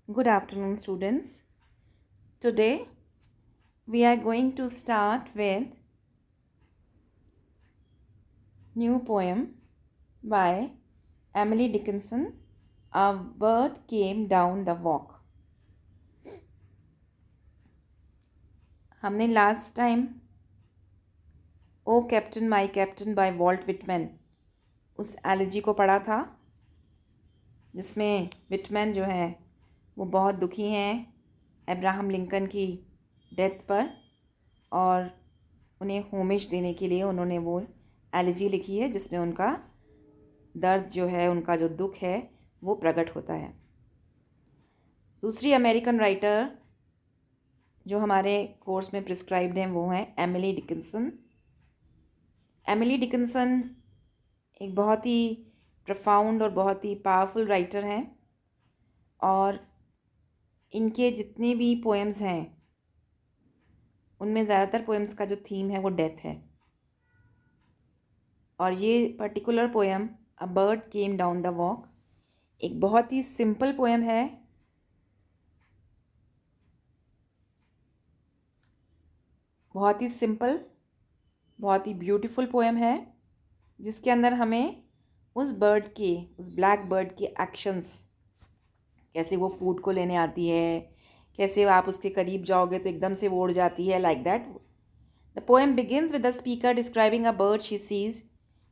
Good afternoon, students. Today we are going to start with new poem by Emily Dickinson. A bird came down the walk. हमने last time O captain my captain by Walt Whitman उस elegy को पढ़ा था, जिसमें Whitman जो है वो बहुत दुखी हैं अब्राहम लिंकन की डेथ पर, और उन्हें होमेज देने के लिए उन्होंने वो एलिजी लिखी है जिसमें उनका दर्द जो है, उनका जो दुख है वो प्रकट होता है। दूसरी अमेरिकन राइटर जो हमारे कोर्स में प्रिस्क्राइब्ड हैं वो हैं एमिली डिकिंसन। एमिली डिकिंसन एक बहुत ही प्रोफाउंड और बहुत ही पावरफुल राइटर हैं, और इनके जितने भी पोएम्स हैं उनमें ज़्यादातर पोएम्स का जो थीम है वो डेथ है। और ये particular poem a bird came down the walk एक बहुत ही सिंपल पोएम है, बहुत ही सिंपल, बहुत ही ब्यूटीफुल पोएम है, जिसके अंदर हमें उस बर्ड के, उस ब्लैक बर्ड के एक्शंस, कैसे वो फूड को लेने आती है, कैसे आप उसके करीब जाओगे तो एकदम से वो उड़ जाती है, like that. The poem begins with the speaker describing a bird she sees.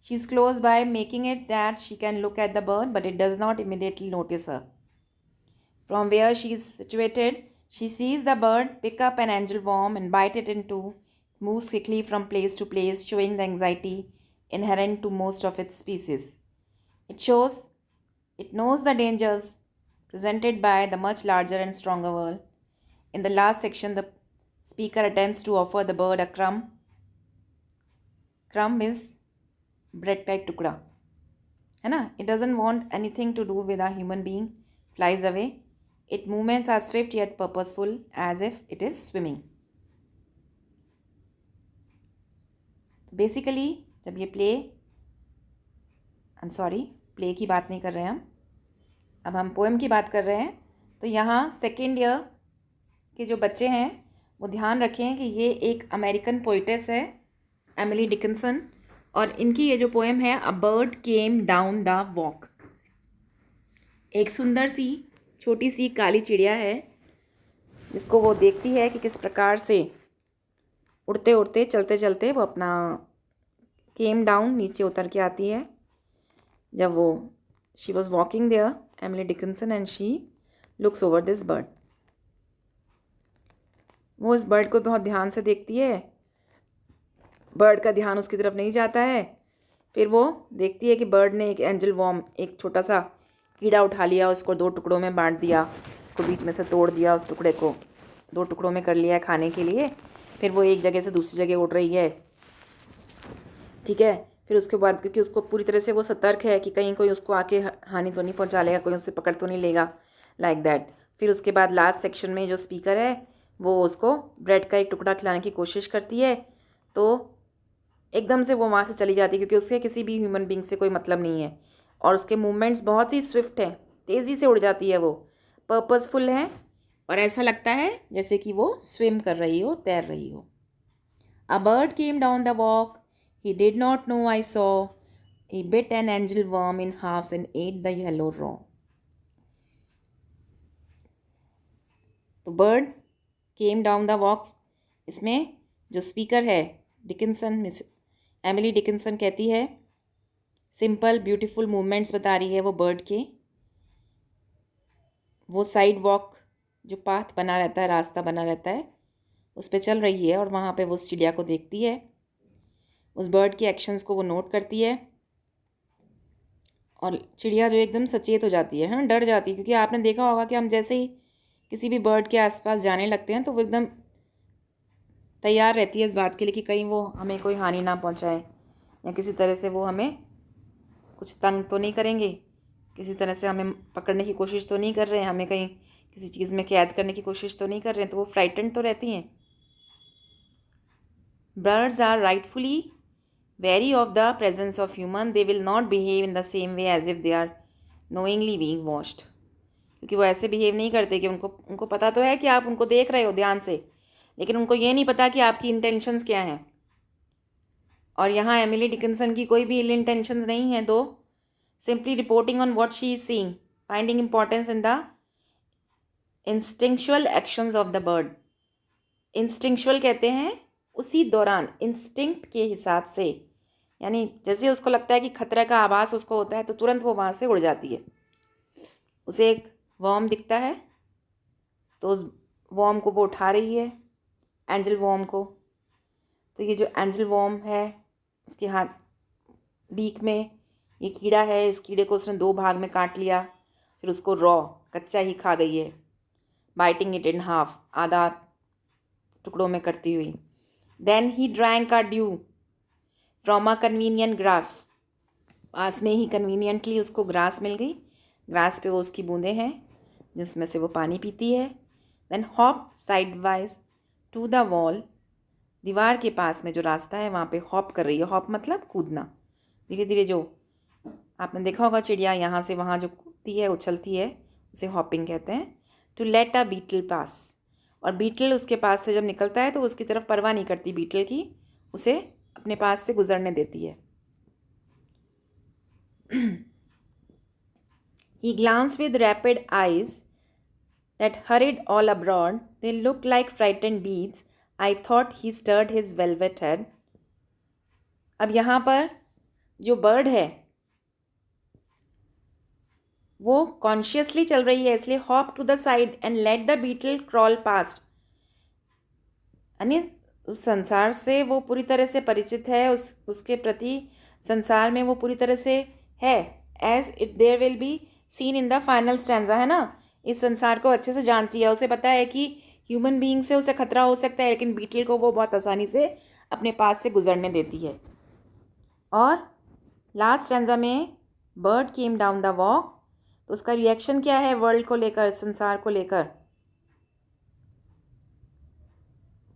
She is close by, making it that she can look at the bird, but it does not immediately notice her. From where she is situated, she sees the bird pick up an angelworm and bite it in two, moves quickly from place to place, showing the anxiety inherent to most of its species. It knows the dangers presented by the much larger and stronger world. In the last section, the speaker attempts to offer the bird a crumb. Crumb is bread का एक टुकड़ा है ना. It doesn't want anything to do with a human being, flies away. It movements are swift yet purposeful as if it is swimming. Basically जब ये play की बात नहीं कर रहे हैं अब हम पोएम की बात कर रहे हैं. तो यहाँ सेकेंड ईयर के जो बच्चे हैं वो ध्यान रखें कि ये एक अमेरिकन पोइटेस है एमिली डिकिंसन, और इनकी ये जो पोएम है अ bird came down the walk, एक सुंदर सी छोटी सी काली चिड़िया है जिसको वो देखती है कि किस प्रकार से उड़ते उड़ते चलते चलते वो अपना केम डाउन नीचे उतर के आती है. जब वो she was walking there Emily Dickinson and she looks over this bird. वो इस बर्ड को बहुत ध्यान से देखती है. बर्ड का ध्यान उसकी तरफ नहीं जाता है. फिर वो देखती है कि बर्ड ने एक एंजल वॉर्म, एक छोटा सा कीड़ा उठा लिया, उसको दो टुकड़ों में बांट दिया, उसको बीच में से तोड़ दिया, उस टुकड़े को दो टुकड़ों में कर लिया है खाने के लिए. फिर वो एक जगह से दूसरी जगह उड़ रही है, ठीक है. फिर उसके बाद क्योंकि उसको पूरी तरह से वो सतर्क है कि कहीं कोई उसको आके हानि तो नहीं पहुंचा लेगा, कोई उससे पकड़ तो नहीं लेगा, लाइक दैट. फिर उसके बाद लास्ट सेक्शन में जो स्पीकर है वो उसको ब्रेड का एक टुकड़ा खिलाने की कोशिश करती है, तो एकदम से वो वहाँ से चली जाती है क्योंकि उसके किसी भी ह्यूमन बींग से कोई मतलब नहीं है, और उसके मूवमेंट्स बहुत ही स्विफ्ट हैं, तेज़ी से उड़ जाती है, वो पर्पसफुल है, और ऐसा लगता है जैसे कि वो स्विम कर रही हो, तैर रही हो. A bird came down the walk, he did not know I saw, he bit an angle worm in halves and ate the yellow raw. तो bird came down the walk, इसमें जो स्पीकर है डिकिंसन, मिस एमिली डिकिंसन कहती है simple beautiful movements बता रही है वो बर्ड के. वो साइड वॉक जो पाथ बना रहता है, रास्ता बना रहता है, उस पर चल रही है और वहाँ पे वो उस चिड़िया को देखती है, उस बर्ड के एक्शंस को वो नोट करती है, और चिड़िया जो एकदम सचेत हो जाती है, हाँ, डर जाती है. क्योंकि आपने देखा होगा कि हम जैसे ही किसी भी बर्ड के आसपास जाने लगते हैं तो वो एकदम तैयार रहती है इस बात के लिए कि कहीं वो हमें कोई हानि ना पहुंचाए, या किसी तरह से वो हमें कुछ तंग तो नहीं करेंगे, किसी तरह से हमें पकड़ने की कोशिश तो नहीं कर रहे हैं, हमें कहीं किसी चीज़ में कैद करने की कोशिश तो नहीं कर रहे हैं, तो वो फ्राइटेंड तो रहती हैं. Birds are rightfully wary of the presence of human, they will not behave in the same way as if they are knowingly being watched. क्योंकि वो ऐसे बिहेव नहीं करते कि उनको पता तो है कि आप उनको देख रहे हो ध्यान से, लेकिन उनको ये नहीं पता कि आपकी इंटेंशंस क्या हैं। और यहाँ एमिली डिकिंसन की कोई भी इल इंटेंशंस नहीं है, दो simply reporting on what she is seeing, finding importance in the instinctual actions of the bird. Instinctual कहते हैं उसी दौरान, इंस्टिंक्ट के हिसाब से, यानी जैसे उसको लगता है कि खतरे का आभास उसको होता है तो तुरंत वो वहाँ से उड़ जाती है। उसे एक वर्म दिखता है तो उस वर्म को वो उठा रही है, एंजल वर्म को। तो ये जो एंजल वर्म है उसके हाथ बीक में ये कीड़ा है, इस कीड़े को उसने 2 भाग में काट लिया, फिर उसको रॉ कच्चा ही खा गई है, बाइटिंग इट इन हाफ, आधा टुकड़ों में करती हुई। Then he drank a dew from a convenient grass, पास में ही कन्वीनियंटली उसको ग्रास मिल गई, ग्रास पे वो उसकी बूंदें हैं जिसमें से वो पानी पीती है। Then hop sidewise to the wall, दीवार के पास में जो रास्ता है वहाँ पे हॉप कर रही है। हॉप मतलब कूदना, धीरे धीरे, जो आपने देखा होगा चिड़िया यहाँ से वहाँ जो कूदती है, उछलती है, उसे हॉपिंग कहते हैं। टू लेट अ बीटल पास, और बीटल उसके पास से जब निकलता है तो उसकी तरफ परवाह नहीं करती बीटल की, उसे अपने पास से गुजरने देती है। He glanced with rapid eyes that hurried all abroad. They looked like frightened beads. I thought he stirred his velvet head. अब यहाँ पर जो बर्ड है वो कॉन्शियसली चल रही है, इसलिए hop to the side and let the beetle crawl past, यानी उस संसार से वो पूरी तरह से परिचित है, उसके प्रति संसार में वो पूरी तरह से है। As it there will be seen in the final stanza, है ना, इस संसार को अच्छे से जानती है, उसे पता है कि ह्यूमन बीइंग से उसे खतरा हो सकता है, लेकिन बीटल को वो बहुत आसानी से अपने पास से गुजरने देती है। और लास्ट स्टैंजा में bird came down the walk, तो उसका रिएक्शन क्या है वर्ल्ड को लेकर, संसार को लेकर,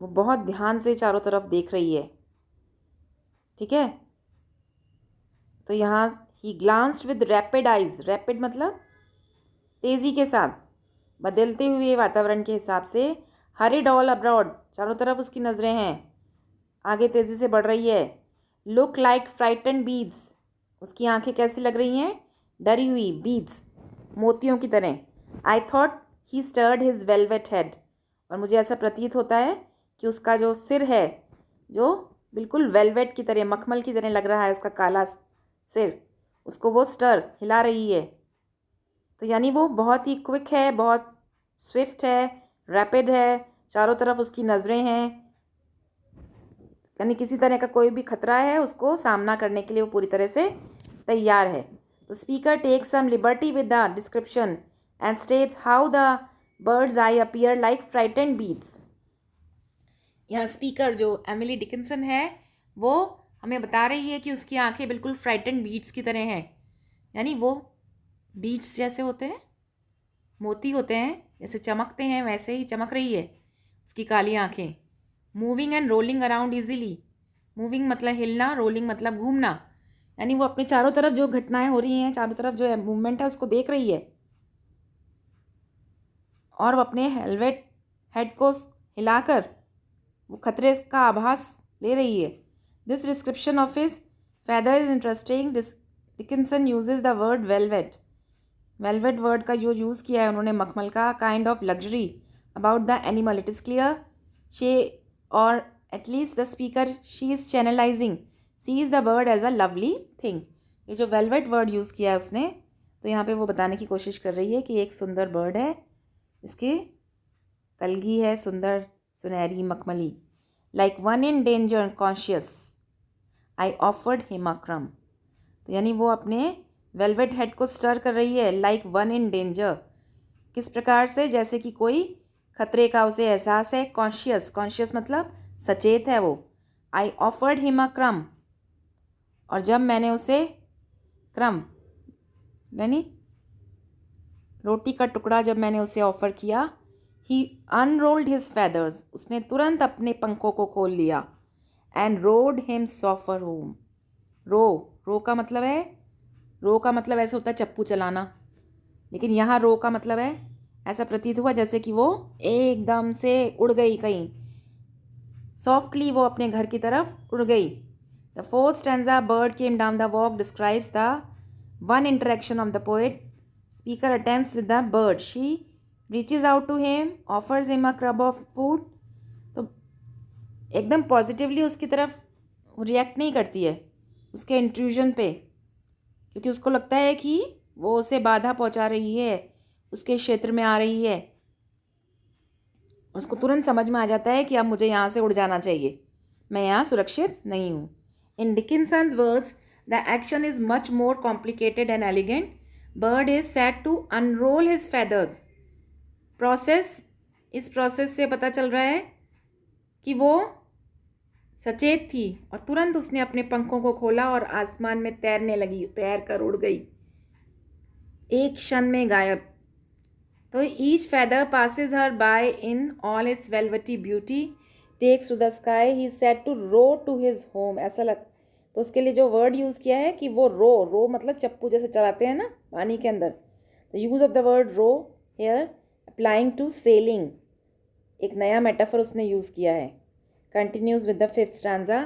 वो बहुत ध्यान से चारों तरफ देख रही है। ठीक है, तो यहाँ he glanced with rapid eyes, rapid मतलब तेज़ी के साथ, बदलते हुए वातावरण के हिसाब से, हरिड ऑल अब्रॉड, चारों तरफ उसकी नज़रें हैं, आगे तेज़ी से बढ़ रही है। लुक लाइक फ्राइटन बीड्स, उसकी आंखें कैसी लग रही हैं, डरी हुई, बीड्स मोतियों की तरह। I thought he stirred his velvet head, और मुझे ऐसा प्रतीत होता है कि उसका जो सिर है, जो बिल्कुल वेलवेट की तरह, मखमल की तरह लग रहा है उसका काला सिर, उसको वो स्टर हिला रही है। तो यानी वो बहुत ही क्विक है, बहुत स्विफ्ट है, रैपिड है, चारों तरफ उसकी नज़रें हैं, यानी किसी तरह का कोई भी खतरा है उसको सामना करने के लिए वो पूरी तरह से तैयार है। तो speaker take some liberty with the description and states how the bird's eye appear like frightened beads. यहाँ स्पीकर जो एमिली डिकिंसन है वो हमें बता रही है कि उसकी आंखें बिल्कुल फ्राइटेंड बीड्स की तरह हैं, यानी वो बीड्स जैसे होते हैं, मोती होते हैं, जैसे चमकते हैं वैसे ही चमक रही है उसकी काली आंखें। Moving and rolling around easily, moving मतलब हिलना, रोलिंग मतलब घूमना, यानी वो अपने चारों तरफ जो घटनाएं हो रही हैं, चारों तरफ जो मूवमेंट है उसको देख रही है, और वो अपने हेलमेट हेड को हिलाकर वो खतरे का आभास ले रही है। This description of his feather is interesting. Dickinson uses the word velvet, velvet word का जो यूज़ किया है उन्होंने, मखमल का, kind of luxury about the animal. It is clear she, और at least the speaker, she is channelizing, sees the bird as a lovely thing. ये जो वेलवेट वर्ड यूज़ किया है उसने, तो यहाँ पे वो बताने की कोशिश कर रही है कि एक सुंदर बर्ड है, इसके कलगी है सुंदर सुनहरी मखमली। Like one in danger conscious I offered him a क्रम, तो यानी वो अपने वेलवेट हेड को स्टर कर रही है, लाइक वन इन डेंजर, किस प्रकार से, जैसे कि कोई खतरे का उसे एहसास है। कॉन्शियस, कॉन्शियस मतलब सचेत है वो। आई ऑफर्ड हिम अ क्रम, और जब मैंने उसे, क्रम यानी रोटी का टुकड़ा, जब मैंने उसे ऑफ़र किया, ही अनरोल्ड हिज फेदर्स, उसने तुरंत अपने पंखों को खोल लिया, एंड रोड हिम सॉफर होम। रो, रो का मतलब है, रो का मतलब ऐसे होता है चप्पू चलाना, लेकिन यहाँ रो का मतलब है, ऐसा प्रतीत हुआ जैसे कि वो एकदम से उड़ गई कहीं, सॉफ्टली वो अपने घर की तरफ उड़ गई. The fourth stanza, bird came down the walk, describes the one interaction of the poet. Speaker attempts with the bird. She reaches out to him, offers him a crumb of food. तो एकदम positively उसकी तरफ react नहीं करती है उसके intrusion पे, क्योंकि उसको लगता है कि वो उसे बाधा पहुंचा रही है, उसके क्षेत्र में आ रही है. उसको तुरंत समझ में आ जाता है कि अब मुझे यहाँ से उड़ जाना चाहिए, मैं यहाँ सुरक्षित नहीं हूँ. In Dickinson's words, the action is much more complicated and elegant. Bird is said to unroll his feathers. Process, इस प्रोसेस से पता चल रहा है कि वो सचेत थी और तुरंत उसने अपने पंखों को खोला और आसमान में तैरने लगी, तैर कर उड़ गई, एक क्षण में गायब. तो each feather passes her by in all its velvety beauty, takes to the sky, he is said to row to his home. ऐसा लग, तो उसके लिए जो वर्ड यूज़ किया है कि वो रो मतलब चप्पू जैसे चलाते हैं ना पानी के अंदर. The use of the word row here applying to sailing, एक नया मेटाफर उसने यूज़ किया है. Continues with the fifth stanza.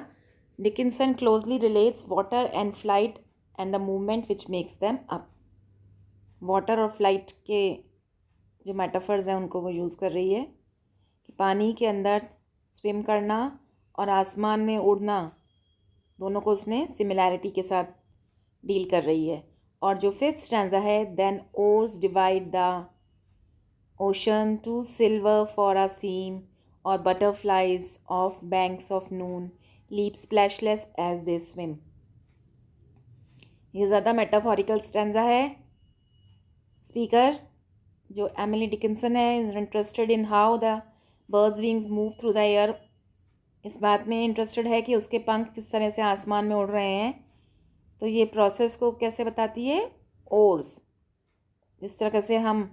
Dickinson closely relates water and flight and the movement which makes them up. Water और flight के जो metaphors हैं उनको वो यूज़ कर रही है कि पानी के अंदर स्विम करना और आसमान में उड़ना, दोनों को उसने सिमिलैरिटी के साथ डील कर रही है. और जो फिफ्थ स्टैंजा है, than oars divide the ocean too silver for a seam or butterflies off banks of noon leap splashless as they swim. ये ज़्यादा मेटाफोरिकल स्टैंजा है. स्पीकर जो एमिली डिकिंसन है is interested in how the bird's wings move through the air. इस बात में interested है कि उसके पंख किस तरह से आसमान में उड़ रहे हैं. तो ये प्रोसेस को कैसे बताती है, ओर्स, जिस तरह से हम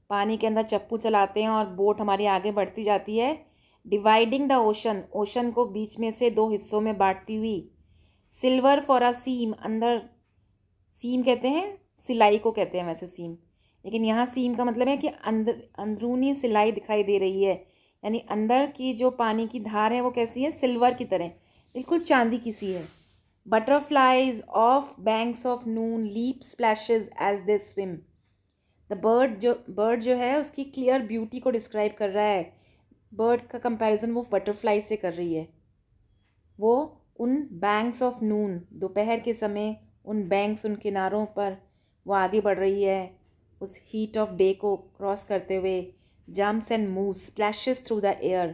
पानी के अंदर चप्पू चलाते हैं और बोट हमारी आगे बढ़ती जाती है. डिवाइडिंग द ओशन, ओशन को बीच में से दो हिस्सों में बांटती हुई. सिल्वर फॉर अ सीम, अंदर, सीम कहते हैं सिलाई को कहते हैं वैसे सीम, लेकिन यहाँ सीम का मतलब है कि अंदरूनी सिलाई दिखाई दे रही है, यानी अंदर की जो पानी की धार है वो कैसी है, सिल्वर की तरह, बिल्कुल चांदी की सी है. Butterflies off banks of noon leap splashes as they swim. The bird जो है उसकी क्लियर ब्यूटी को डिस्क्राइब कर रहा है. बर्ड का कंपैरिजन वो बटरफ्लाई से कर रही है. वो उन बैंक्स ऑफ नून, दोपहर के समय उन बैंक्स, उन किनारों पर वो आगे बढ़ रही है उस हीट ऑफ डे को क्रॉस करते हुए. Jumps and moves, splashes through the air,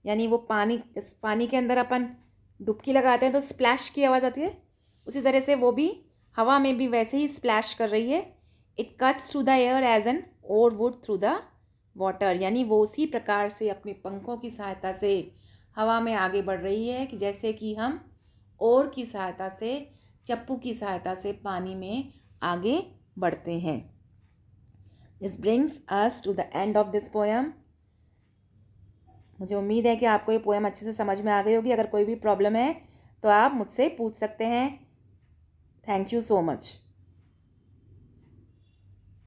यानी वो पानी के अंदर अपन डुबकी लगाते हैं तो स्प्लैश की आवाज़ आती है, उसी तरह से वो भी हवा में भी वैसे ही स्प्लैश कर रही है. It cuts through the air as an oar would through the water, यानी वो उसी प्रकार से अपने पंखों की सहायता से हवा में आगे बढ़ रही है कि जैसे कि हम ओर की सहायता से, चप्पू की सहायता से पानी में आगे बढ़ते हैं. This brings us to the end of this poem. मुझे उम्मीद है कि आपको ये पोएम अच्छे से समझ में आ गई होगी. अगर कोई भी प्रॉब्लम है तो आप मुझसे पूछ सकते हैं. Thank you so much.